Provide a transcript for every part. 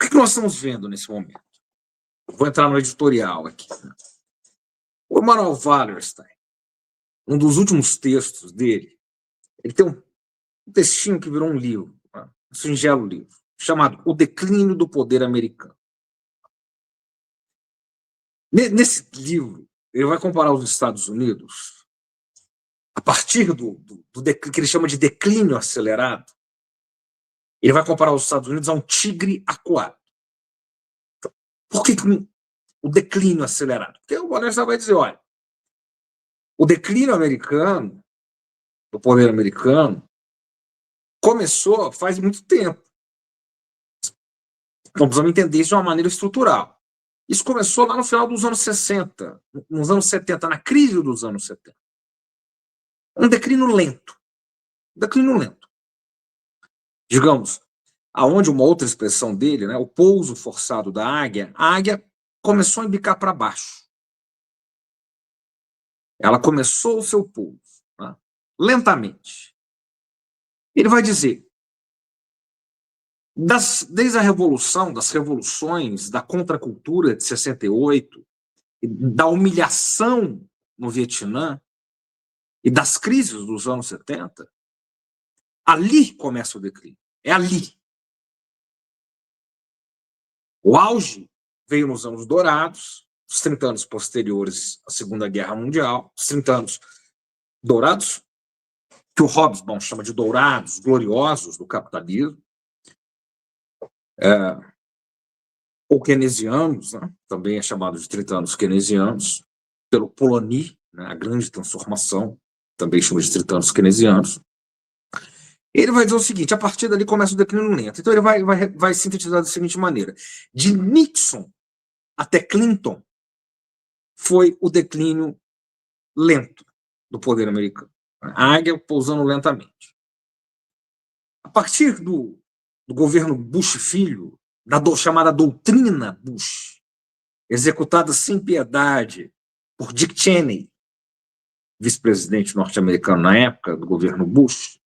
que nós estamos vendo nesse momento? Vou entrar no editorial aqui. O Emanuel Wallerstein, um dos últimos textos dele, ele tem um textinho que virou um livro, um singelo livro, chamado O Declínio do Poder Americano. Nesse livro, ele vai comparar os Estados Unidos, a partir que ele chama de declínio acelerado, ele vai comparar os Estados Unidos a um tigre acuado. Por que o declínio acelerado? Porque o Wallerstein vai dizer, olha, o declínio americano, do poder americano, começou faz muito tempo. Então, precisamos entender isso de uma maneira estrutural. Isso começou lá no final dos anos 60, nos anos 70, na crise dos anos 70. Um declínio lento. Declínio lento. Digamos, aonde uma outra expressão dele, né, o pouso forçado da águia, a águia começou a embicar para baixo. Ela começou o seu pouso, né, lentamente. Ele vai dizer, desde a revolução, das revoluções, da contracultura de 68, da humilhação no Vietnã e das crises dos anos 70, ali começa o declínio. É ali. O auge veio nos anos dourados, os 30 anos posteriores à Segunda Guerra Mundial, os 30 anos dourados, que o Hobsbawm chama de dourados, gloriosos do capitalismo, ou keynesianos, né? Também é chamado de 30 anos keynesianos, pelo Polanyi, né? A grande transformação, também chama de 30 anos keynesianos. Ele vai dizer o seguinte, a partir dali começa o declínio lento. Então ele vai sintetizar da seguinte maneira, de Nixon até Clinton foi o declínio lento do poder americano. A águia pousando lentamente. A partir do governo Bush filho, da chamada doutrina Bush, executada sem piedade por Dick Cheney, vice-presidente norte-americano na época do governo Bush,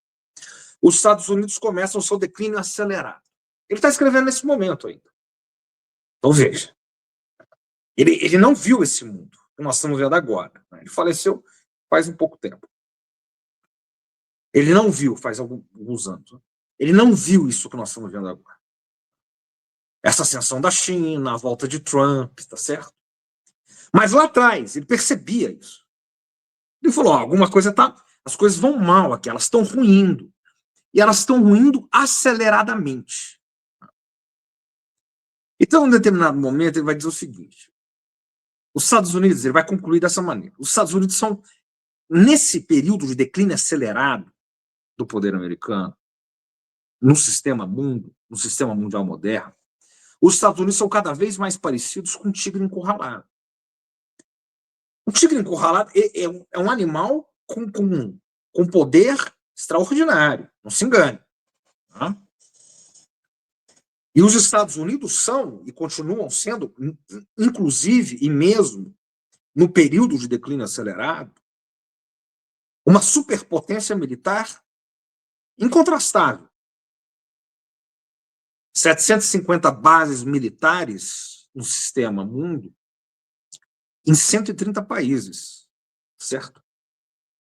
os Estados Unidos começam o seu declínio acelerado. Ele está escrevendo nesse momento ainda. Então veja, ele não viu esse mundo que nós estamos vendo agora. Ele faleceu faz um pouco tempo. Ele não viu faz alguns anos. Ele não viu isso que nós estamos vendo agora. Essa ascensão da China, a volta de Trump, tá certo? Mas lá atrás, ele percebia isso. Ele falou, alguma coisa tá... As coisas vão mal aqui, elas estão ruindo. E elas estão ruindo aceleradamente. Então, em um determinado momento, ele vai dizer o seguinte, os Estados Unidos, ele vai concluir dessa maneira, os Estados Unidos são, nesse período de declínio acelerado do poder americano, no sistema mundo, no sistema mundial moderno, os Estados Unidos são cada vez mais parecidos com um tigre encurralado. O tigre encurralado é um animal com poder extraordinário, não se engane. Tá? E os Estados Unidos são, e continuam sendo, inclusive e mesmo no período de declínio acelerado, uma superpotência militar incontrastável. 750 bases militares no sistema mundo, em 130 países, certo?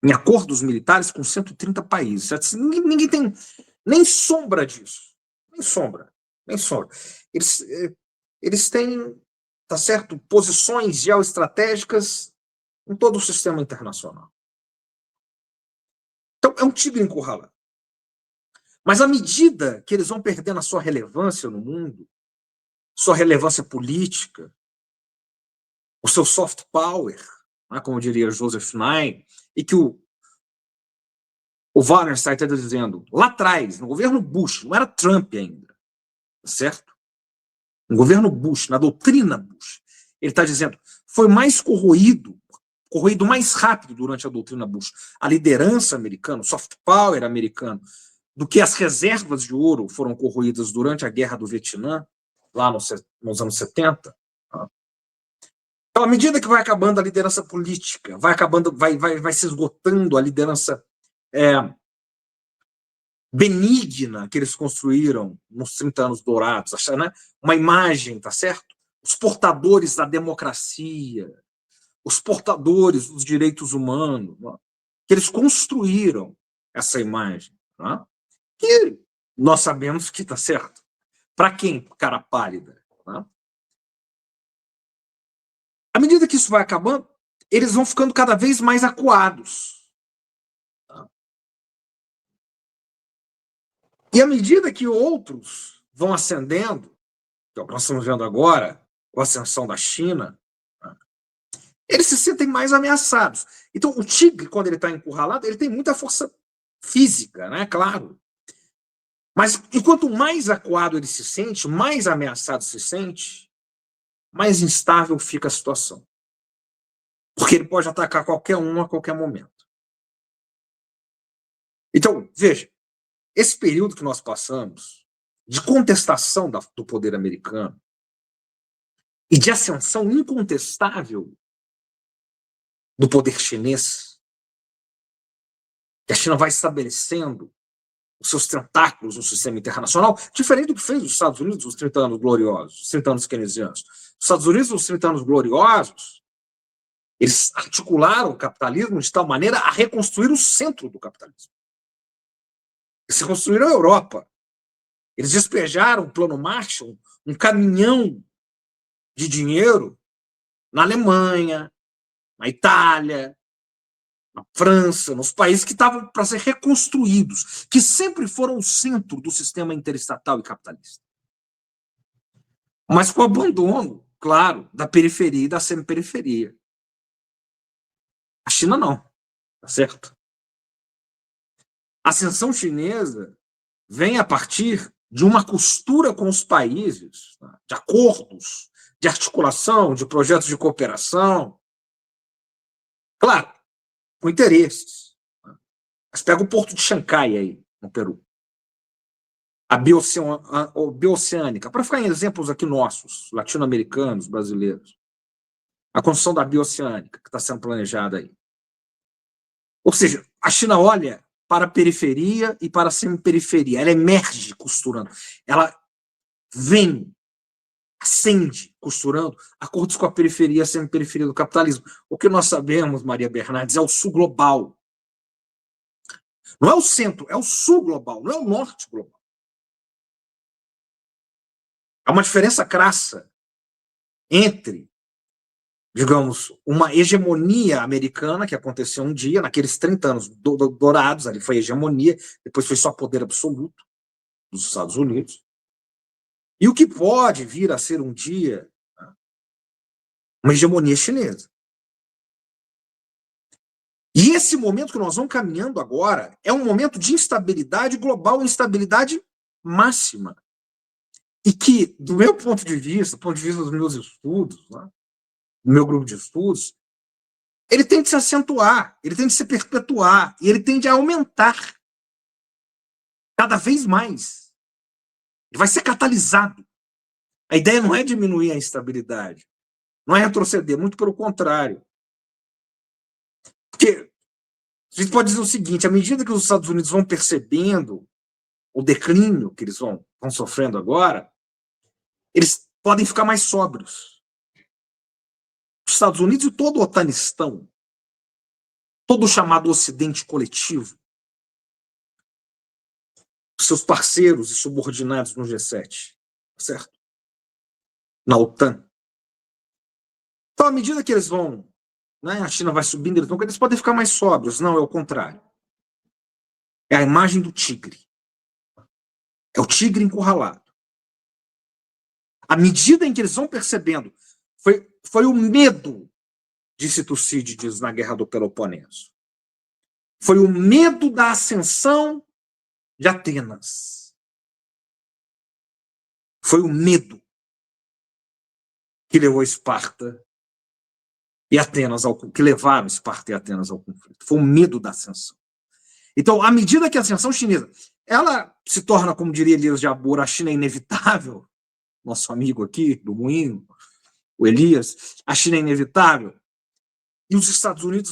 Em acordos militares com 130 países. Certo? Ninguém tem nem sombra disso. Nem sombra. Nem sombra. Eles têm, tá certo, posições geoestratégicas em todo o sistema internacional. Então, é um tigre encurralado. Mas à medida que eles vão perdendo a sua relevância no mundo, sua relevância política, o seu soft power, né, como diria Joseph Nye, e que o Wallerstein está dizendo, lá atrás, no governo Bush, não era Trump ainda, certo? No governo Bush, na doutrina Bush, ele está dizendo, foi mais corroído mais rápido durante a doutrina Bush, a liderança americana, o soft power americano, do que as reservas de ouro foram corroídas durante a Guerra do Vietnã, lá nos anos 70. Então, à medida que vai acabando a liderança política, vai se esgotando a liderança benigna que eles construíram nos 30 anos dourados, né? Uma imagem, tá certo? Os portadores da democracia, os portadores dos direitos humanos, né? Que eles construíram essa imagem, né? Que nós sabemos que está certo. Para quem? Cara pálida. Né? À medida que isso vai acabando, eles vão ficando cada vez mais acuados. Tá? E à medida que outros vão ascendendo, que é o que nós estamos vendo agora, com a ascensão da China, né? Eles se sentem mais ameaçados. Então, o tigre, quando ele está encurralado, ele tem muita força física, né? Claro. Mas enquanto mais acuado ele se sente, mais ameaçado se sente, mais instável fica a situação. Porque ele pode atacar qualquer um a qualquer momento. Então, veja, esse período que nós passamos de contestação do poder americano e de ascensão incontestável do poder chinês, que a China vai estabelecendo os seus tentáculos no sistema internacional, diferente do que fez os Estados Unidos nos 30 anos gloriosos, os 30 anos keynesianos. Os Estados Unidos, nos 30 anos gloriosos, eles articularam o capitalismo de tal maneira a reconstruir o centro do capitalismo. Eles reconstruíram a Europa. Eles despejaram o Plano Marshall, um caminhão de dinheiro na Alemanha, na Itália, na França, nos países que estavam para ser reconstruídos, que sempre foram o centro do sistema interestatal e capitalista. Mas com o abandono, claro, da periferia e da semiperiferia. A China não, tá certo? A ascensão chinesa vem a partir de uma costura com os países, de acordos, de articulação, de projetos de cooperação. Claro, com interesses. Mas pega o porto de Xangai aí, no Peru. A bioceânica, para ficar em exemplos aqui nossos, latino-americanos, brasileiros. A construção da bioceânica, que está sendo planejada aí. Ou seja, a China olha para a periferia e para a semiperiferia. Ela emerge costurando. Ela vem, ascende costurando acordos com a periferia e a semiperiferia do capitalismo. O que nós sabemos, Maria Bernardes, é o sul global. Não é o centro, é o sul global, não é o norte global. Há uma diferença crassa entre, digamos, uma hegemonia americana que aconteceu um dia, naqueles 30 anos dourados, ali foi hegemonia, depois foi só poder absoluto dos Estados Unidos, e o que pode vir a ser um dia uma hegemonia chinesa. E esse momento que nós vamos caminhando agora é um momento de instabilidade global, instabilidade máxima. E que, do meu ponto de vista, do ponto de vista dos meus estudos, né, do meu grupo de estudos, ele tem de se acentuar, ele tem de se perpetuar, e ele tem de aumentar cada vez mais. Ele vai ser catalisado. A ideia não é diminuir a instabilidade, não é retroceder, muito pelo contrário. Porque a gente pode dizer o seguinte, à medida que os Estados Unidos vão percebendo o declínio que eles vão sofrendo agora, eles podem ficar mais sóbrios. Os Estados Unidos e todo o otanistão, todo o chamado Ocidente coletivo, os seus parceiros e subordinados no G7, certo? Na OTAN. Então, à medida que eles vão, né, a China vai subindo, eles podem ficar mais sóbrios. Não, é o contrário. É a imagem do tigre. É o tigre encurralado. À medida em que eles vão percebendo, foi o medo disse Tucídides na Guerra do Peloponeso. Foi o medo da ascensão de Atenas. Foi o medo que levou Esparta e Atenas que levaram Esparta e Atenas ao conflito. Foi o medo da ascensão. Então, à medida que a ascensão chinesa ela se torna, como diria Elias de Abor, a China é inevitável, nosso amigo aqui do Moinho, o Elias, a China é inevitável, e os Estados Unidos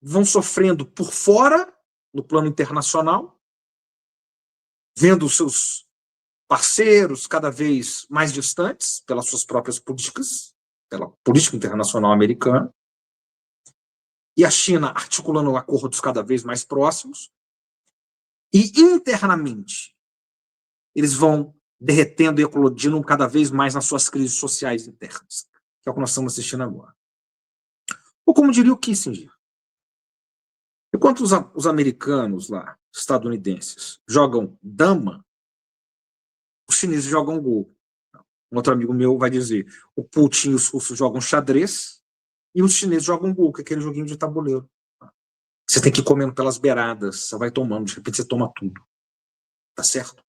vão sofrendo por fora, no plano internacional, vendo os seus parceiros cada vez mais distantes pelas suas próprias políticas, pela política internacional americana, e a China articulando acordos cada vez mais próximos, e internamente eles vão derretendo e eclodindo cada vez mais nas suas crises sociais internas, que é o que nós estamos assistindo agora. Ou como diria o Kissinger, enquanto os americanos lá, estadunidenses, jogam dama, os chineses jogam Go. Um outro amigo meu vai dizer, o Putin e os russos jogam xadrez e os chineses jogam Go, que é aquele joguinho de tabuleiro. Você tem que ir comendo pelas beiradas, você vai tomando, de repente você toma tudo. Tá certo?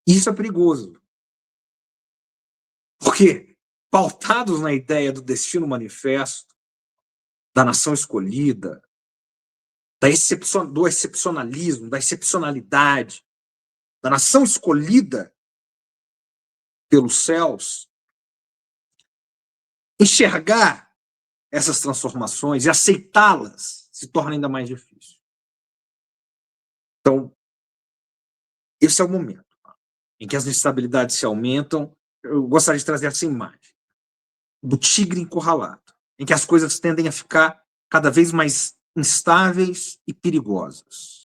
Isso é perigoso. Porque, pautados na ideia do destino manifesto, da nação escolhida, do excepcionalismo, da excepcionalidade, da nação escolhida pelos céus, enxergar essas transformações e aceitá-las se torna ainda mais difícil. Então, esse é o momento em que as instabilidades se aumentam. Eu gostaria de trazer essa imagem do tigre encurralado, em que as coisas tendem a ficar cada vez mais instáveis e perigosas.